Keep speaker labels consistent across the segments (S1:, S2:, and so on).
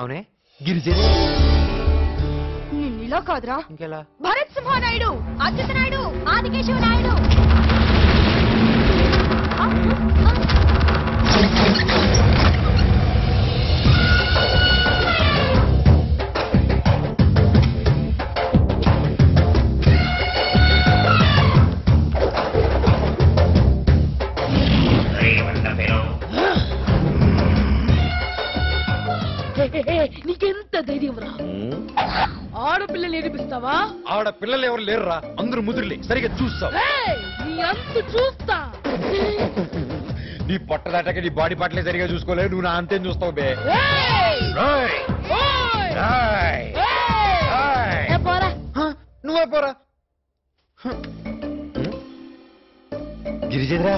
S1: అవునే గిరిజనే
S2: నిన్నిలా కాదురా
S1: ఇంకెలా
S2: భరత్ సింహ నాయుడు, అచ్యుత నాయుడు, ఆదికేశవ నాయుడు.
S3: నీకెంత ధైర్యం రా? ఆడపిల్లలు ఏడిపిస్తావా?
S1: ఆడపిల్లలు ఎవరు లేరురా, అందరూ ముదురులే. సరిగా చూస్తావు,
S3: నీ అంత చూస్తా.
S1: నీ పొట్ట దాటాక నీ బాడీ పాటలే సరిగా చూసుకోలేవు, నువ్వు నా అంతేం చూస్తావు బే. నువ్వే పోరా. గిరిజేద్రా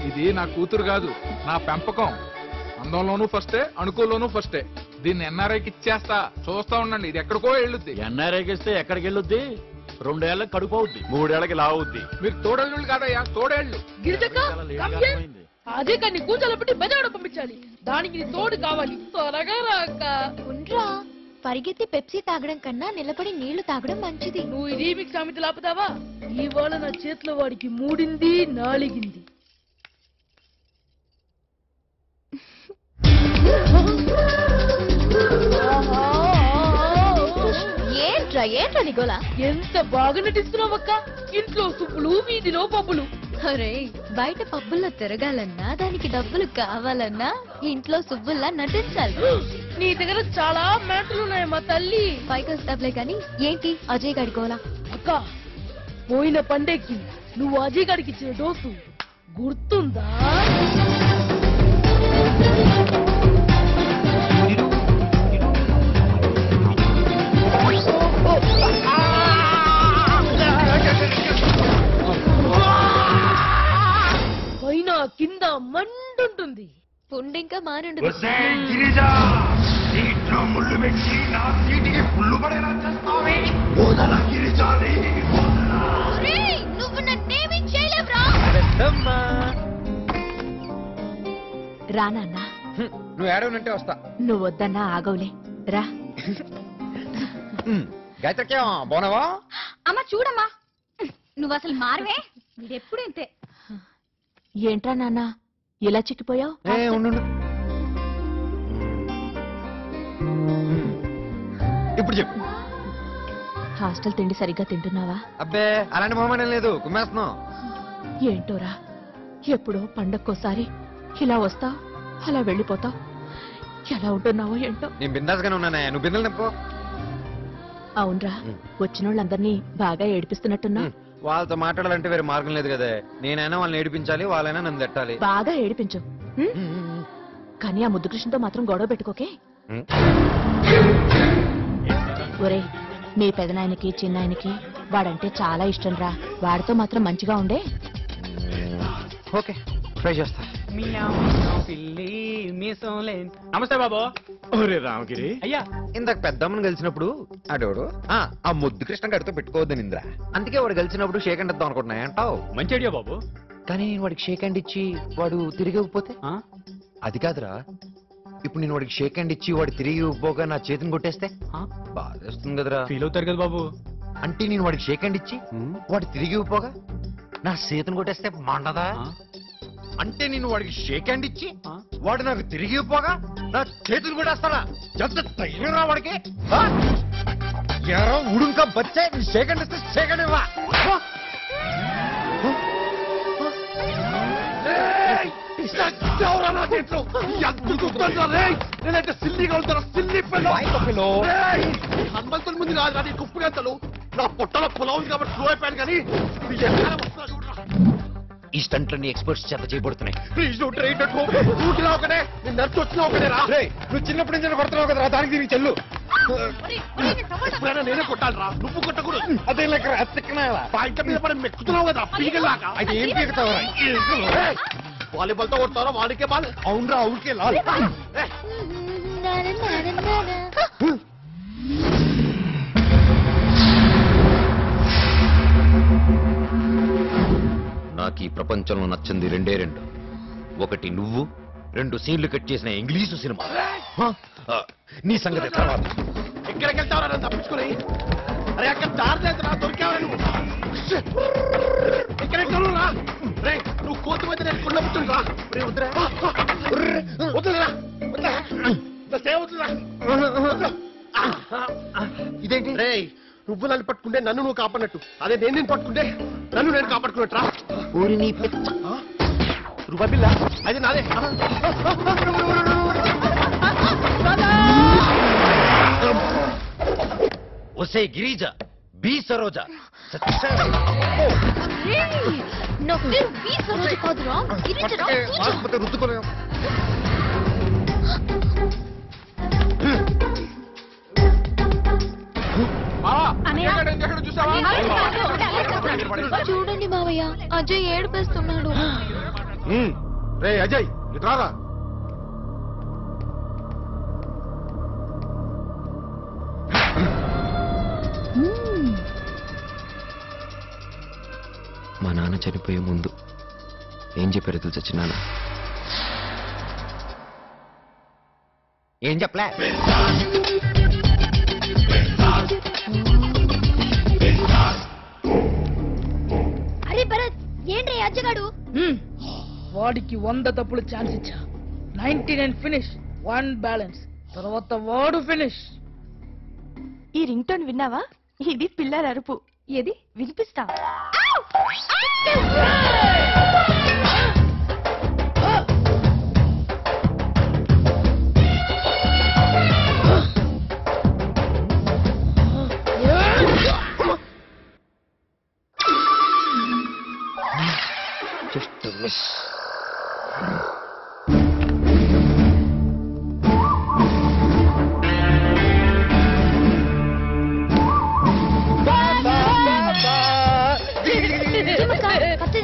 S4: ఇది నా కూతురు కాదు, నా పెంపకం. అందంలోనూ ఫస్టే, అణుకుల్లోనూ ఫస్టే. దీన్ని ఎన్ఆర్ఐకి ఇచ్చేస్తా, చూస్తా ఉండండి. ఇది ఎక్కడికో వెళ్ళుద్ది.
S5: ఎన్ఆర్ఐకి ఇస్తే ఎక్కడికి వెళ్ళొద్ది? 2 ఏళ్ళకి కడుపు అవుద్ది, 3 ఏళ్ళకి లావుద్ది.
S4: మీరు తోడేళ్ళు కాదయ్యా, తోడేళ్ళు.
S3: అదే కానీ కూర్చోలబట్టి బెజాడ పంపించాలి. దానికి నీ తోడు కావాలి. త్వరగా రాక
S2: ఉండ్రా, పరిగెత్తి పెప్సీ తాగడం కన్నా నిలబడి నీళ్లు తాగడం మంచిది.
S3: నువ్వు ఈ రీమిక్స్ సామెతలు ఆపుతావా? ఇవాళ నా చేతిలో వాడికి 3 నాలిగింది.
S2: ఏంట్రా ఏంట్రా నిగోలా?
S3: ఎంత బాగా నటిస్తున్నావక్క. ఇంట్లో సుప్పులు, వీధిలో పప్పులు.
S2: అరే, బయట పబ్బుల్లో తిరగాలన్నా, దానికి డబ్బులు కావాలన్నా ఇంట్లో సుబ్బుల్లా నటించాలి.
S3: నీ దగ్గర చాలా మ్యాటర్లు ఉన్నాయి మా తల్లి.
S2: పైకి వస్తావులే కానీ ఏంటి అజయ్ గాడి గోలా?
S3: అక్క, పోయిన పండేకి నువ్వు అజయ్ గారికి ఇచ్చిన డోసు గుర్తుందా? పైన కింద మండుంటుంది.
S2: పుండింకా మానుండు. నువ్వు నన్నేమీ చేయలేవురా. రానన్నా,
S1: నువ్వు ఏడవనంటే వస్తా.
S2: నువ్వు వద్దన్నా ఆగవులే, రా.
S1: గాయత్రక్యా బాగున్నావా?
S2: అమ్మా చూడమ్మా, నువ్వు అసలు మారవే. వీడెప్పుడు ఇంతే. ఏంట్రా నాన్న ఇలా చిక్కిపోయావు?
S1: ఇప్పుడు చెప్పు.
S2: హాస్టల్ తిండి సరిగ్గా తింటున్నావా?
S1: అబ్బే అలాంటి మొహమాటం లేదు, కుమ్మేస్తున్నావు.
S2: ఏంటోరా, ఎప్పుడో పండక్కోసారి ఇలా వస్తావు, అలా వెళ్ళిపోతావు. ఎలా ఉంటున్నావో ఏంటో.
S1: నేను బిందాస్గానే ఉన్నానే, నువ్వు బిందెలు నింపో.
S2: అవునరా, వచ్చిన వాళ్ళందరినీ బాగా ఏడిపిస్తున్నట్టున్నా.
S1: వాళ్ళతో మాట్లాడాలంటే వేరే మార్గం లేదు కదా. నేనైనా వాళ్ళని ఏడిపించాలి, వాళ్ళైనా నన్ను తట్టాలి.
S2: బాగా ఏడిపించు, కానీ ఆ ముద్దు కృష్ణతో మాత్రం గొడవ పెట్టుకోకే. ఒరే, మీ పెదనాయనకి చిన్నాయనకి వాడంటే చాలా ఇష్టం రా. వాడితో మాత్రం మంచిగా ఉండే.
S1: ఓకే, ట్రై చేస్తా.
S5: నమస్తే బాబు. ఒరే రామగిరి
S1: అయ్యా, ఇందాక పెద్దమ్మని కలిసినప్పుడు అడోడు ఆ ముద్దు కృష్ణ గడితో పెట్టుకోవద్దని ఇంద్రా. అందుకే వాడు కలిసినప్పుడు షేక్ హ్యాండ్ ఇద్దాం అనుకుంటున్నా. అంటావు?
S5: మంచి ఐడియా బాబు.
S1: కానీ వాడికి షేక్ హ్యాండ్ ఇచ్చి వాడు తిరిగి ఇవ్వకపోతే? అది కాదురా, ఇప్పుడు నేను వాడికి షేక్ హ్యాండ్ ఇచ్చి వాడు తిరిగి ఇవ్వబోగా నా చేతిని కొట్టేస్తే బాధేస్తుంది కదరా.
S5: ఫీల్ అవుతారు కదా బాబు.
S1: అంటే నేను వాడికి షేక్ హ్యాండ్ ఇచ్చి వాడు తిరిగి ఇవ్వబోగా నా చేతిని కొట్టేస్తే మండదా? అంటే నేను వాడికి షేక్ హ్యాండ్ ఇచ్చి వాడు నాకు తిరిగి ఇవ్వబోగా నా చేతులు కొట్టేస్తాడా? ఎంత ధైర్యం రా వాడికి? ఎరా ఉడుంకా బచ్చే, షేక్ హ్యాండ్ ఇస్తే షేక్ హ్యాండ్ ఇవ్వ.
S5: నేనంటే సిల్లిగా ఉంటాను, సిల్లి హనుమంతుల ముందు కాదు కానీ కుప్పు గంటలు నా పొట్టలో పొలం ఉంది కాబట్టి స్లో అయిపోయాను. కానీ
S1: ఈ స్టంట్లన్నీ ఎక్స్పర్ట్స్ చేత చేయబడుతున్నాయి.
S5: Please don't write at home. ఊటినా ఒకటే, నేను నర్సు వచ్చినా ఒకటే రా.
S1: నువ్వు చిన్నప్పటి నుంచి కొడుతున్నావు కదరా, దానికి దీనికి చెల్లు.
S5: ఎప్పుడైనా నేనే కొట్టాలి రా, నువ్వు కొట్టకూడదు.
S1: అదే లెక్క
S5: పాయింట్ మీద పడి మెక్కుతున్నావు కదా పీగలాగా.
S1: అది ఏం పీకుతావు?
S5: వాలీబాల్ తో కొడతారా వాడికే బాల్
S1: అవునరా అవుకే లాల్ నాకు ఈ ప్రపంచంలో నచ్చింది రెండే రెండు. ఒకటి నువ్వు, 2 సీన్లు కట్ చేసిన ఇంగ్లీషు సినిమా. నీ సంగతి తర్వాత.
S5: ఎక్కడికి వెళ్తావరా నన్ను తప్పించుకుని? అరే అక్కడ దారి లేదు నా దొరికావరా నువ్వు. ఎక్కడికి రా రే, నువ్వు కోతి మీద నేను కుళ్ళ పుట్టుండ్రా. వద్దురా
S1: ఇదేంటి
S5: రే, నువ్వు నన్ను పట్టుకుంటే నన్ను నువ్వు కాపాడినట్టు, అదే నేను పట్టుకుంటే నన్ను నేను కాపాడుకున్నట్రా.
S1: ఊరి నీ పిచ్చ
S5: రూపాయి బిల్ల అది నాదే.
S1: ఒసే గిరిజ, బి సరోజ.
S2: నా పేరు బి సరోజ కాదురా, గిరిజరా.
S1: ఆసుపత్రి రుద్దుకోలేం.
S4: చూసావా?
S2: చూడండి మావయ్య, అజయ్ ఏడిపేస్తున్నాడు.
S5: రే అజయ్ ఇటు రారా.
S1: మా నాన్న చనిపోయే ముందు ఏం చెప్పారు తెలుసా చిన్నాన్న? ఏం చెప్పలే.
S2: అరే భరత్, ఏంటి అజ్జగాడు?
S3: వాడికి 100 తప్పులు ఛాన్స్ ఇచ్చా. 99 ఫినిష్, 1 బ్యాలెన్స్. తర్వాత వాడు ఫినిష్.
S2: ఈ రింగ్ టోన్ విన్నావా? ఇది పిల్లల అరుపు. ఏది వినిపిస్తా?
S1: Just miss.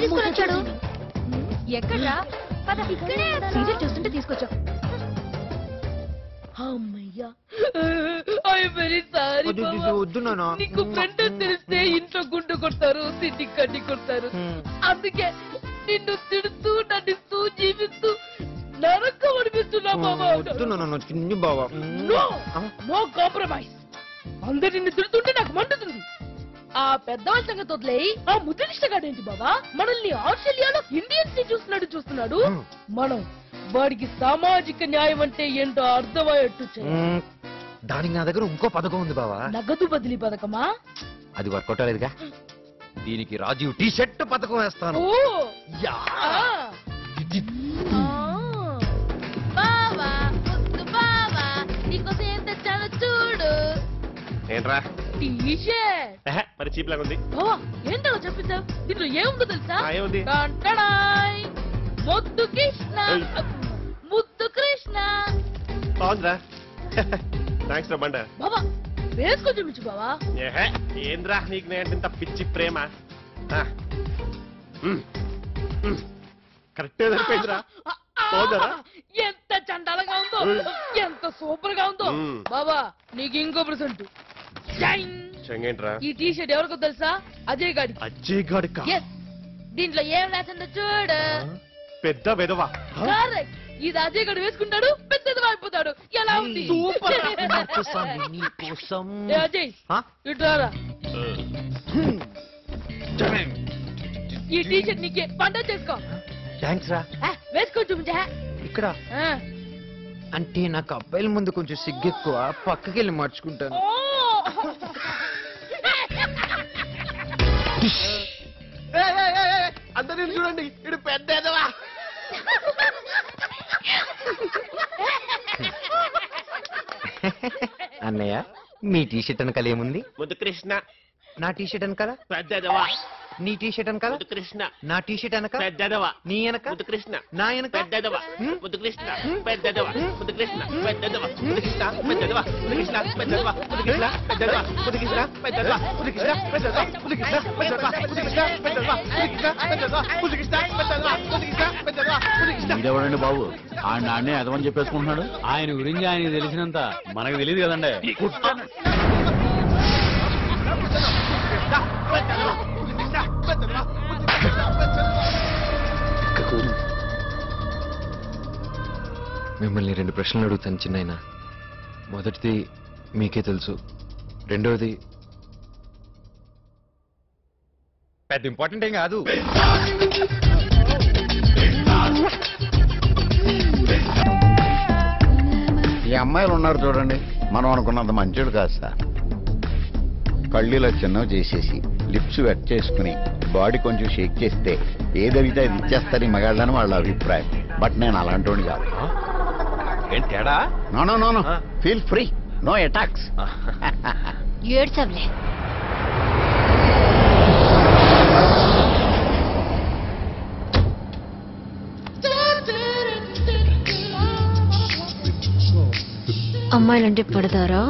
S2: తీసుకొచ్చాడు ఎక్కడ్రా? ఇక్కడే సీరియల్ చూస్తుంటే తీసుకొచ్చా.
S3: అమ్మయ్యా, ఐ వెరీ సారీ.
S1: వద్దు నాన్న.
S3: నీకు ఫ్రెండ్ తెలిస్తే ఇంట్లో గుండు కొడతారు, సిటీ కడ్డి కొడతారు. అందుకే నిన్ను తిడుతూ నటిస్తూ జీవిస్తూ నరకం అనిపిస్తున్నా బాబా.
S1: వద్దు నాన్న, చిన్ని బావా.
S3: No compromise. అందరు నిన్ను తిడుతుంటే నాకు మండుతుంది. ఆ పెద్దవాళ్ళ సంగతి వదిలేయి, ఆ ముద్రిష్టగాడేంటి బాబా మనల్ని ఆస్ట్రేలియాలో ఇండియన్స్ ని చూస్తున్నాడు. మనం వాడికి సామాజిక న్యాయం అంటే ఏంటో అర్థమయ్యేట్టు చేయాలి.
S1: దానికి నా దగ్గర ఇంకో పథకం ఉంది బావా.
S3: నగదు బదిలీ పథకమా?
S1: అది వర్కౌట్ అవ్వలేదుగా. దీనికి రాజీవ్ టీ షర్ట్ పథకం వేస్తాను.
S3: ఓ యా. బావా ముద్దు బావా, నీకోసం ఏం తెచ్చానో చూడు.
S5: ఏంట్రా?
S3: T shirt.
S5: మరి చీప్ లాగా ఉంది.
S3: బావా ఏంటో చెప్పేశావు? దీంట్లో ఏముందో తెలుసా?
S5: ఏముంది?
S3: టంటడాయ్. ముద్దు కృష్ణ, ముద్దు కృష్ణ.
S5: బాగుందిరా. థ్యాంక్స్ రా బండ.
S3: బాబా వేసుకొని చూపించు బావా.
S5: ఏంద్రా నీకు నేను ఇంత పిచ్చి ప్రేమ. కరెక్టే సరిపోయిందిరా.
S3: ఎంత చండాలంగా ఉందో, ఎంత సూపర్ గా ఉందో. బాబా నీకు ఇంకో ప్రెసెంట్.
S5: చెంగేంట్రా?
S3: ఈ టీ షర్ట్ ఎవరికో తెలుసా? అజయ్ గాడి.
S5: అజయ్ గాడికా?
S3: ఎస్. దీంట్లో ఏం రాసిందో చూడు.
S5: పెద్ద వెదవా.
S3: కరెక్ట్. ఇది అజయ్ గారు వేసుకుంటాడు, పెద్దది అయిపోతాడు. ఎలా ఉంది? ఏ అజయ్ ఇటు రారా. ఈ టీ షర్ట్ నీకే, పండుగ చేసుకో.
S1: థ్యాంక్స్ రా.
S3: వేసుకో చూపించా.
S1: ఇక్కడ అంటే నాకు అబ్బాయిల ముందు కొంచెం సిగ్గెక్కువ, పక్కకెళ్ళి మార్చుకుంటాను.
S5: అందరూ చూడండి, ఇడు పెద్ద ఎదవా.
S1: అన్నయ్య, మీ టీ షర్ట్ వెనకాల ఏముంది?
S5: ముద్దు కృష్ణ.
S1: నా టీ షర్ట్ వెనకాల
S5: పెద్ద ఎదవా.
S1: నీ టీ షర్ట్ వెనకాల
S5: ముద్దు కృష్ణ
S1: నా టీ షర్ట్ వెనక
S5: పెద్దదవ
S1: నీ వెనక
S5: ముద్దు కృష్ణ
S1: నా వెనక
S5: పెద్దదవ ముద్దు కృష్ణ పెద్దదవ ముద్దు కృష్ణ పెద్దదవ ముద్దు కృష్ణ పెద్దదవ ముద్దు కృష్ణ పెద్దదవ ముద్దు కృష్ణ పెద్దదవ ముద్దు కృష్ణ పెద్దదవ ముద్దు కృష్ణ పెద్దదవ ముద్దు కృష్ణ పెద్దదవ ముద్దు కృష్ణ పెద్దదవ ముద్దు కృష్ణ పెద్దదవ ముద్దు కృష్ణ పెద్దదవ ముద్దు కృష్ణ పెద్దదవ ముద్దు కృష్ణ మీరెవడండి బాబు ఆ నాన్నే అదమని చెప్పేసుకుంటున్నాడు. ఆయన గురించి ఆయనకి తెలిసినంత మనకు తెలియదు కదండి.
S1: మిమ్మల్ని 2 ప్రశ్నలు అడుగుతాను చిన్నైనా. మొదటిది మీకే తెలుసు, రెండవది పెద్ద ఇంపార్టెంట్ ఏం కాదు.
S6: ఈ అమ్మాయిలు ఉన్నారు చూడండి, మనం అనుకున్నంత మంచోడు కాదు సార్. కళ్ళీలో చిన్నవి చేసేసి లిప్స్ వెట్ చేసుకుని బాడీ కొంచెం షేక్ చేస్తే ఏదైతే అది ఇచ్చేస్తారు ఈ మగాళ్ళని వాళ్ళ అభిప్రాయం. బట్ నేను అలాంటి కాదు.
S1: ఏం తేడా?
S6: No no no no, feel free, no attacks.
S2: ఏడ్చవలే. అమ్మాయిలంటే పడతారా?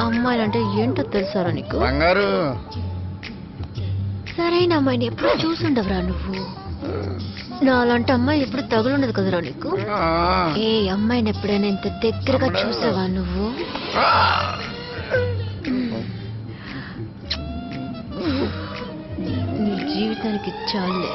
S2: అమ్మాయిలంటే ఏంటో తెలుసారా నీకు?
S6: బంగారు
S2: సరైన అమ్మాయిని ఎప్పుడు చూసుండవురా నువ్వు. నా అలాంటి అమ్మాయి ఎప్పుడు తగులుండదు కదరా నీకు. ఏ అమ్మాయిని ఎప్పుడైనా ఇంత దగ్గరగా చూసావా నువ్వు? నీ జీవితానికి చాలే.